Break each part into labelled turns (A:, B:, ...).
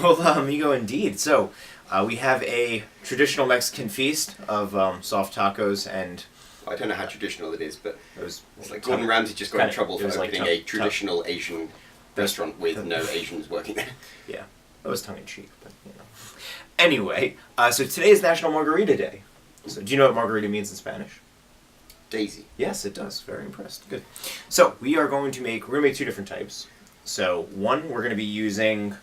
A: Hola, amigo, indeed. So, we have a traditional Mexican feast of soft tacos, and
B: I don't know how traditional it is, but
A: it's
B: like Gordon Ramsay just got in trouble for
A: like
B: opening a traditional Asian restaurant with no Asians working there.
A: Yeah, that was tongue in cheek, but you know. Anyway, so today is National Margarita Day. So, do you know what margarita means in Spanish?
B: Daisy.
A: Yes, it does. Very impressed. Good. So, we're going to make two different types. So, one, we're going to be using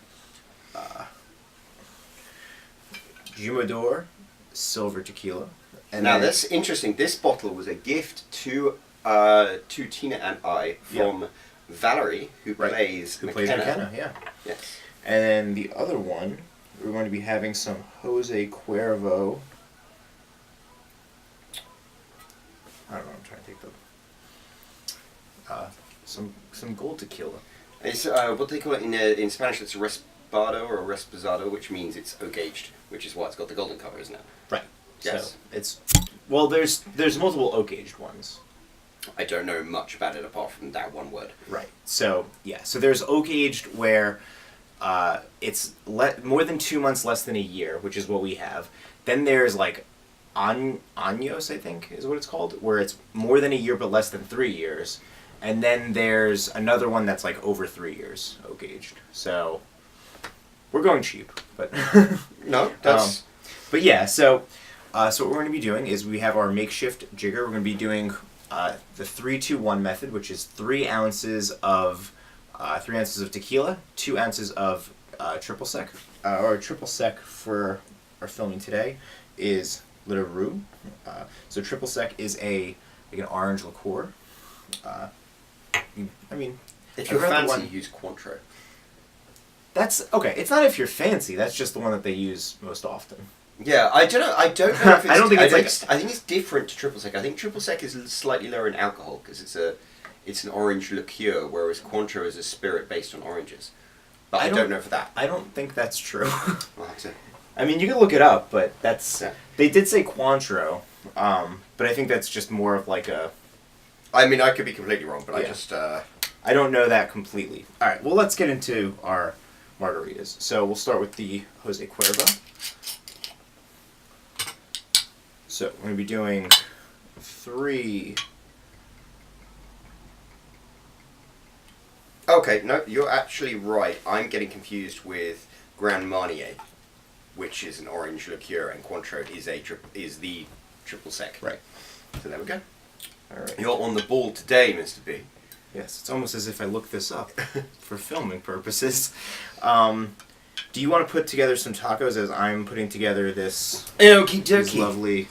A: Jumador Silver Tequila.
B: And now that's interesting. This bottle was a gift to Tina and I from Valerie, who plays
A: McKenna. Yeah.
B: Yes.
A: And then the other one, we're going to be having some Jose Cuervo. I don't know. I'm trying to take some gold tequila.
B: It's what they call it in Spanish. It's a Respado or Resposado, which means it's oak aged, which is why it's got the golden color, isn't it?
A: Right.
B: Yes.
A: So there's multiple oak aged ones.
B: I don't know much about it apart from that one word.
A: Right. So yeah. So there's oak aged where it's more than 2 months, less than a year, which is what we have. Then there's like años, I think is what it's called, where it's more than a year but less than 3 years. And then there's another one that's like over 3 years oak aged. So we're going cheap, but
B: no, that's.
A: But yeah, so what we're going to be doing is we have our makeshift jigger. We're going to be doing the 3-2-1 method, which is 3 ounces of tequila, 2 ounces of triple sec. Our triple sec for our filming today is Le Roux. So triple sec is an orange liqueur. I mean,
B: if you're fancy, use Cointreau.
A: That's okay. It's not if you're fancy. That's just the one that they use most often.
B: Yeah, I don't know. I don't know if it's. I think it's different to triple sec. I think triple sec is slightly lower in alcohol because it's an orange liqueur, whereas Cointreau is a spirit based on oranges. But I don't know for that.
A: I don't think that's true.
B: Well,
A: I mean, you can look it up, but that's they did say Cointreau, but I think that's just more of like a.
B: I mean, I could be completely wrong, but
A: I don't know that completely. All right, well, let's get into our margaritas. So we'll start with the Jose Cuervo. So we're going to be doing 3.
B: Okay, no, you're actually right. I'm getting confused with Grand Marnier, which is an orange liqueur, and Cointreau is the triple sec.
A: Right.
B: So there we go.
A: All right.
B: You're on the ball today, Mr. B.
A: Yes, it's almost as if I looked this up for filming purposes. Do you want to put together some tacos as I'm putting together this lovely...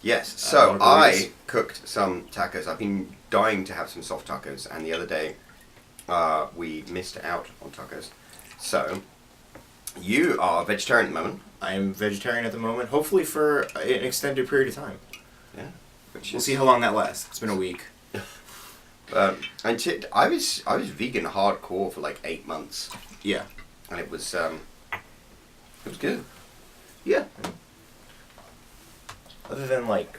B: Yes, so I cooked some tacos. I've been dying to have some soft tacos, and the other day we missed out on tacos. So, you are a vegetarian at the moment.
A: I am vegetarian at the moment, hopefully for an extended period of time.
B: Yeah.
A: We'll see how long that lasts. It's been a week.
B: I was vegan hardcore for like 8 months.
A: Yeah.
B: And it was good.
A: Yeah. Other than like,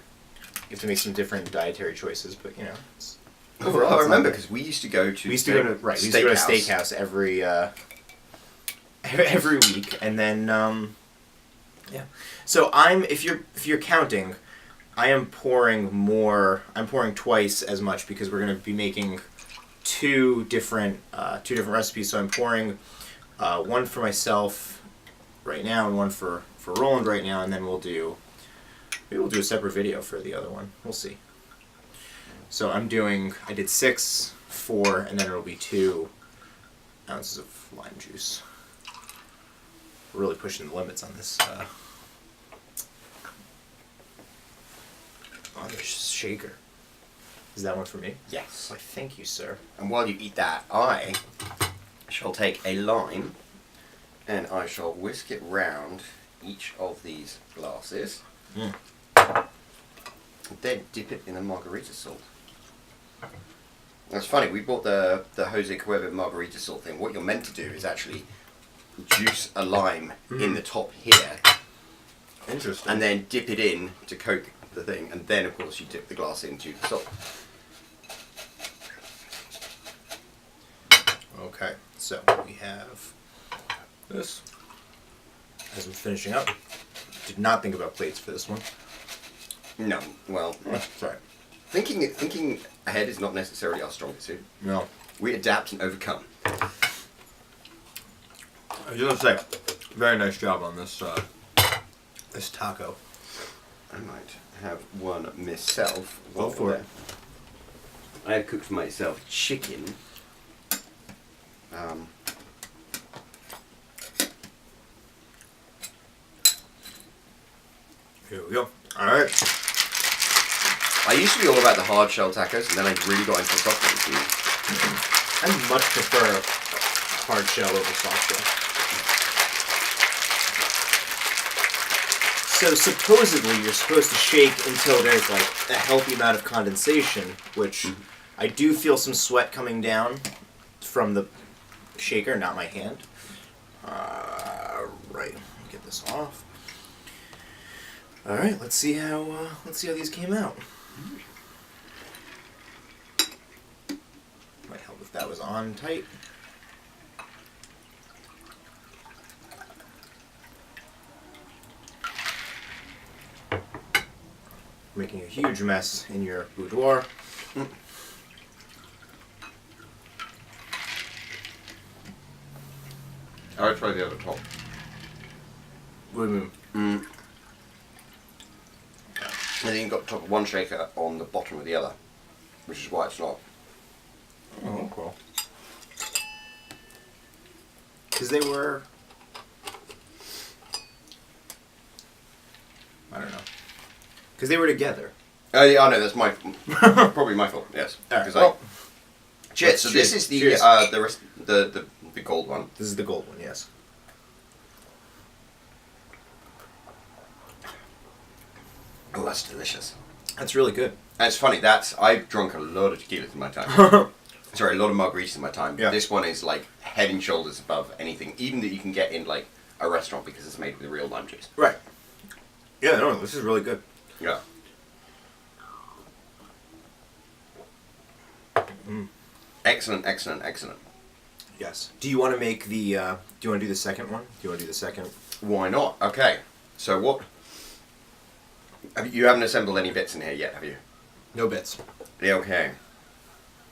A: you have to make some different dietary choices, but you know.
B: Overall, I remember because we used to go to
A: a steakhouse every week, and then yeah. So if you're counting, I am pouring more. I'm pouring twice as much because we're going to be making two different recipes. So I'm pouring one for myself right now and one for Roland right now, and then we'll do a separate video for the other one. We'll see. So I did 6, 4, and then it'll be 2 ounces of lime juice. We're really pushing the limits on this. On this shaker. Is that one for me?
B: Yes.
A: Why, thank you, sir.
B: And while you eat that, I shall take a lime and I shall whisk it round each of these glasses.
A: Mm.
B: Then dip it in a margarita salt. That's funny, we bought the Jose Cuervo margarita salt thing. What you're meant to do is actually juice a lime in the top here.
A: Interesting.
B: And then dip it in to coat the thing, and then of course you dip the glass into the salt.
A: Okay, so we have this. as I'm finishing up. Did not think about plates for this one.
B: No, well,
A: Sorry.
B: thinking ahead is not necessarily our strongest suit.
A: No.
B: We adapt and overcome.
A: I was just gonna say, very nice job on this this taco.
B: I might have one myself.
A: Go for it.
B: I had cooked for myself chicken.
A: Here we go. Alright.
B: I used to be all about the hard shell tacos, and then I really got into the soft ones.
A: I much prefer hard shell over soft shell. So supposedly you're supposed to shake until there's like a healthy amount of condensation, which I do feel some sweat coming down from the shaker, not my hand. Right, get this off. All right, let's see how these came out. Might help if that was on tight. Making a huge mess in your boudoir.
B: I would try the other top.
A: What do you mean?
B: And then you've got the top of one shaker on the bottom of the other, which is why it's not.
A: Oh, cool. Because they were... I don't know. Because they were together.
B: Oh yeah, I know, that's my... probably my fault, yes.
A: Alright, well...
B: Cheers. So this is the,
A: Cheers.
B: the gold one.
A: This is the gold one, yes.
B: Oh, that's delicious.
A: That's really good.
B: And it's funny, I've drunk a lot of tequilas in my time. Sorry, a lot of margaritas in my time.
A: Yeah.
B: This one is like head and shoulders above anything, even that you can get in like a restaurant because it's made with real lime juice.
A: Right. Yeah, no, this is really good.
B: Yeah. Excellent, excellent, excellent.
A: Yes. Do you want to make the, do you want to do the second one? Do you want to do the second?
B: Why not? Okay. So what... You haven't assembled any bits in here yet, have you?
A: No bits.
B: Yeah, okay.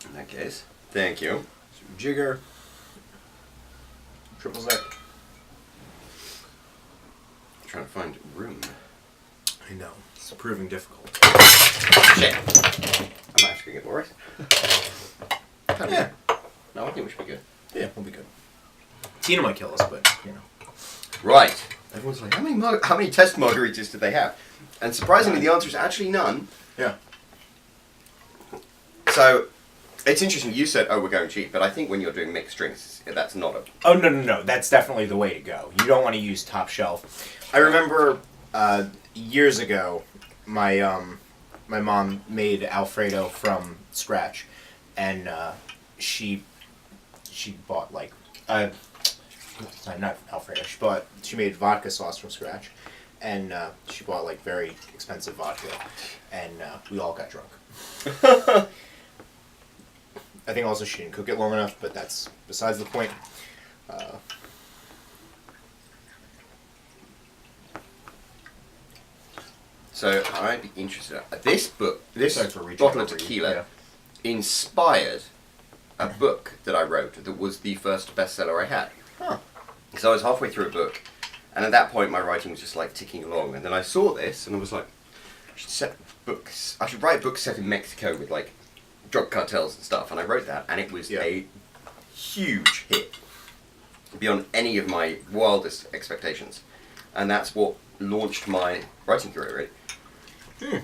B: In that case, thank you.
A: Some jigger. Triple sec.
B: Trying to find room.
A: I know. It's proving difficult.
B: Shit. I'm actually going to get worse. Yeah. No, I think we should be good.
A: Yeah, we'll be good. Tina might kill us, but, you know.
B: Right. Everyone's like, how many test margaritas do they have? And surprisingly, the answer is actually none.
A: Yeah.
B: So, it's interesting. You said, oh, we're going cheap. But I think when you're doing mixed drinks, that's not a...
A: Oh, no. That's definitely the way to go. You don't want to use top shelf. I remember years ago, my mom made Alfredo from scratch. And she bought, like... not Alfredo. She made vodka sauce from scratch. And she bought, like, very expensive vodka. And we all got drunk. I think also she didn't cook it long enough, but that's besides the point.
B: So I'd be interested. This
A: Sorry for reaching
B: bottle of
A: over you,
B: tequila inspired a book that I wrote that was the first bestseller I had.
A: Huh.
B: So I was halfway through a book, and at that point my writing was just like ticking along. And then I saw this, and I was like, I should write books set in Mexico with like drug cartels and stuff. And I wrote that, and it was a huge hit, beyond any of my wildest expectations. And that's what launched my writing career, really.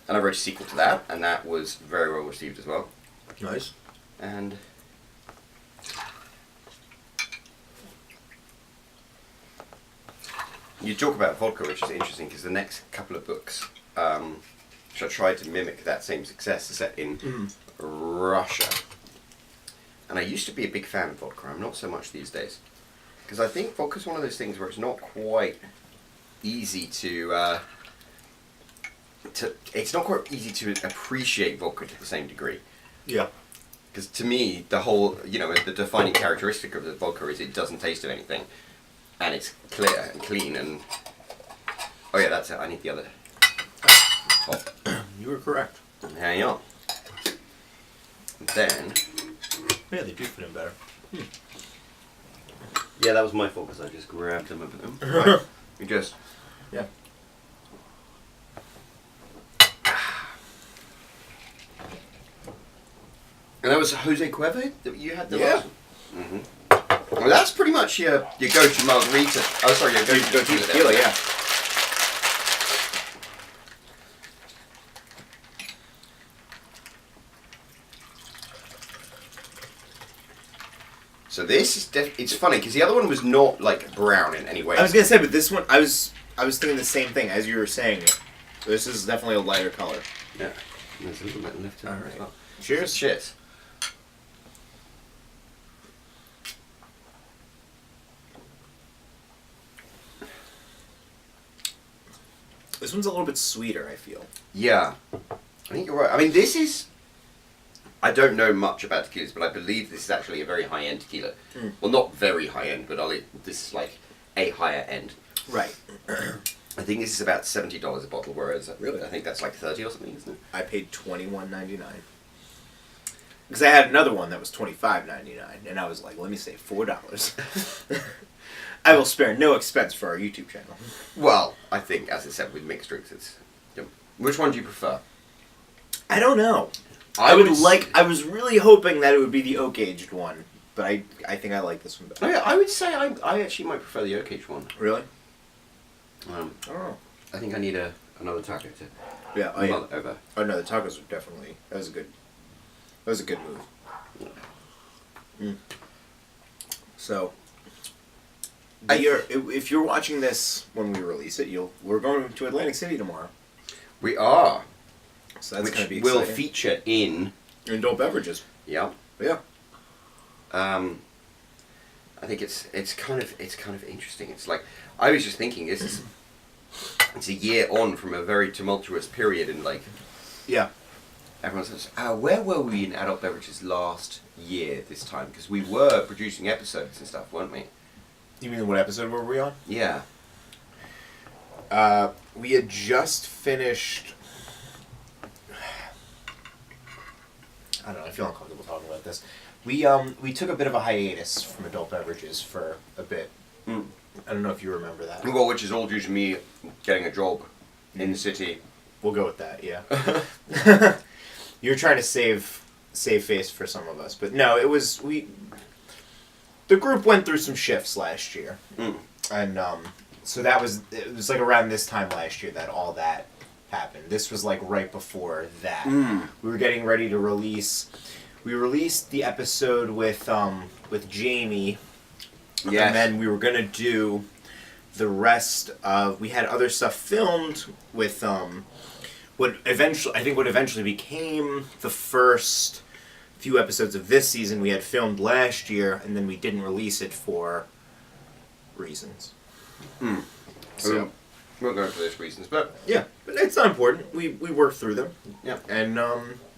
B: And I wrote a sequel to that, and that was very well received as well.
A: Nice.
B: And you talk about vodka, which is interesting because the next couple of books, which I tried to mimic that same success, are set in Russia. And I used to be a big fan of vodka. I'm not so much these days, because I think vodka's one of those things where it's not quite easy to it's not quite easy to appreciate vodka to the same degree.
A: Yeah.
B: Because to me, the whole, the defining characteristic of the vodka is it doesn't taste of anything. and it's clear and clean and. Oh yeah, that's it. I need the other top.
A: You were correct.
B: Hang on. And then.
A: Yeah, they do fit in better.
B: Yeah, that was my fault because I just grabbed them. Right. You just.
A: Yeah.
B: And that was Jose Cuervo that you had the
A: Yeah.
B: last one? Mm-hmm. Well, that's pretty much your go-to margarita. Oh, sorry, your go-to
A: tequila, yeah.
B: So this is it's funny because the other one was not like brown in any way.
A: I was gonna say, but this one, I was thinking the same thing as you were saying it. This is definitely a lighter color.
B: Yeah. There's a little bit left in there as well.
A: Cheers.
B: Cheers.
A: This one's a little bit sweeter, I feel.
B: Yeah. I think you're right. I mean, this is... I don't know much about tequilas, but I believe this is actually a very high-end tequila.
A: Mm.
B: Well, not very high-end, but this is like a higher end.
A: Right.
B: I think this is about $70 a bottle, whereas
A: Really?
B: I think that's like 30 or something, isn't it?
A: I paid $21.99. Because I had another one that was $25.99, and I was like, let me save $4. I will spare no expense for our YouTube channel.
B: Well, I think, as I said, with mixed drinks, it's... Which one do you prefer?
A: I don't know. I was really hoping that it would be the oak-aged one, but I think I like this one better.
B: I would say I actually might prefer the oak-aged one.
A: Really?
B: Oh. I think I need another taco to
A: Yeah,
B: mull it over.
A: Oh no, the tacos were definitely that was a good move. Mm. So, if you're watching this when we release it, we're going to Atlantic City tomorrow.
B: We are.
A: So that's going to be
B: which will
A: exciting.
B: feature in
A: adult beverages.
B: Yeah.
A: Yeah.
B: I think it's kind of interesting. It's like I was just thinking, it's a year on from a very tumultuous period, and like everyone says, where were we in adult beverages last year this time? Because we were producing episodes and stuff, weren't we?
A: You mean what episode were we on?
B: Yeah.
A: We had just finished. I don't know. I feel uncomfortable talking about this. We took a bit of a hiatus from adult beverages for a bit.
B: Mm.
A: I don't know if you remember that.
B: Well, which is all due to me getting a job in the city.
A: We'll go with that. Yeah. You're trying to save face for some of us, but no, it was the group went through some shifts last year, and so it was like around this time last year that all that happened. This was like right before that. We were getting ready to release. We released the episode with Jamie.
B: Yes.
A: And then we were gonna do the rest of. We had other stuff filmed with what eventually became the first few episodes of this season. We had filmed last year, and then we didn't release it for reasons.
B: So we're going for those reasons, but
A: yeah, but it's not important. We worked through them.
B: Yeah,
A: and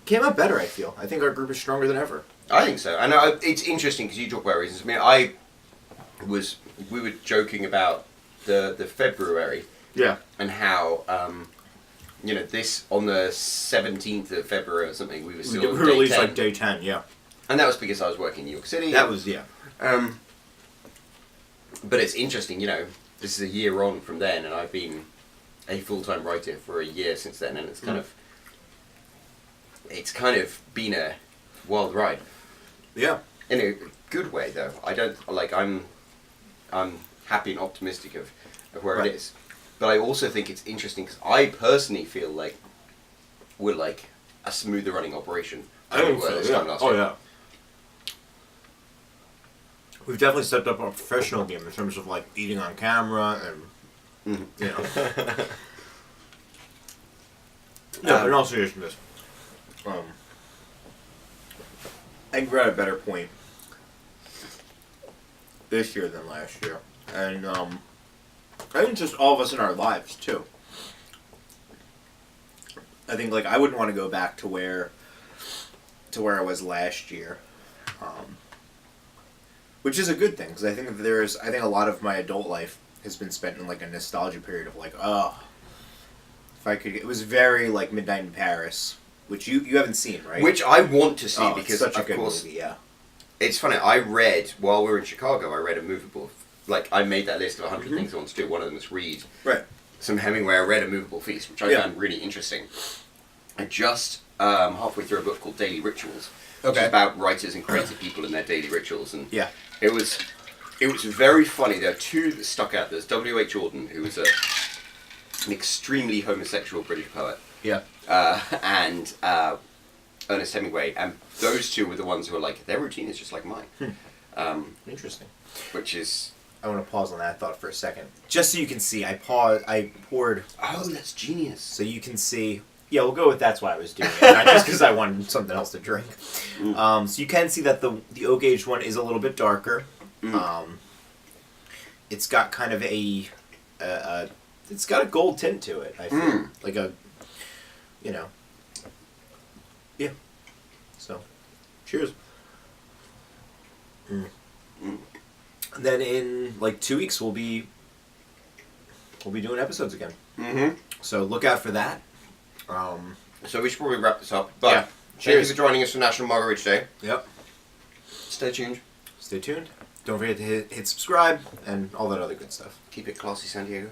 A: came out better. I feel. I think our group is stronger than ever.
B: I think so. And it's interesting because you talk about reasons. I mean, we were joking about the February.
A: Yeah.
B: And how this on the 17th of February or something we
A: released like day 10. Yeah.
B: And that was because I was working in New York City.
A: That was yeah.
B: But it's interesting, this is a year on from then, and I've been a full-time writer for a year since then, and it's kind of been a wild ride.
A: Yeah.
B: In a good way, though. I'm happy and optimistic of where it is. But I also think it's interesting because I personally feel like we're like a smoother running operation.
A: I think so, yeah. Oh, yeah. We've definitely stepped up our professional game in terms of like eating on camera and No, in all seriousness, I think we're at a better point this year than last year, and I think just all of us in our lives too. I think like I wouldn't want to go back to where I was last year. Which is a good thing, because I think a lot of my adult life has been spent in like a nostalgia period of like, oh, if I could. It was very like Midnight in Paris, which you haven't seen, right?
B: Which I want to see because,
A: it's such a
B: of
A: good
B: course,
A: movie, yeah.
B: It's funny. I read while we were in Chicago. I read a movable. Like I made that list of 100 things I want to do. One of them was read some Hemingway. I read A Movable Feast, which I found really interesting. I just halfway through a book called Daily Rituals, which is about writers and creative people and their daily rituals, and it was very funny. There are two that stuck out. There's W.H. Auden, who was an extremely homosexual British poet, and Ernest Hemingway, and those two were the ones who were like, their routine is just like mine.
A: Interesting.
B: Which is...
A: I want to pause on that thought for a second. Just so you can see, I poured...
B: Oh, that's genius.
A: So you can see... Yeah, we'll go with that's why I was doing it, not just because I wanted something else to drink. So you can see that the oak-aged one is a little bit darker. It's got kind of it's got a gold tint to it, I feel. Like a... You know... Yeah. So, cheers. Then in like 2 weeks we'll be doing episodes again. So look out for that.
B: So we should probably wrap this up. But thank you for joining us for National Margarita Day.
A: Yep.
B: Stay tuned.
A: Stay tuned. Don't forget to hit subscribe and all that other good stuff.
B: Keep it classy, San Diego.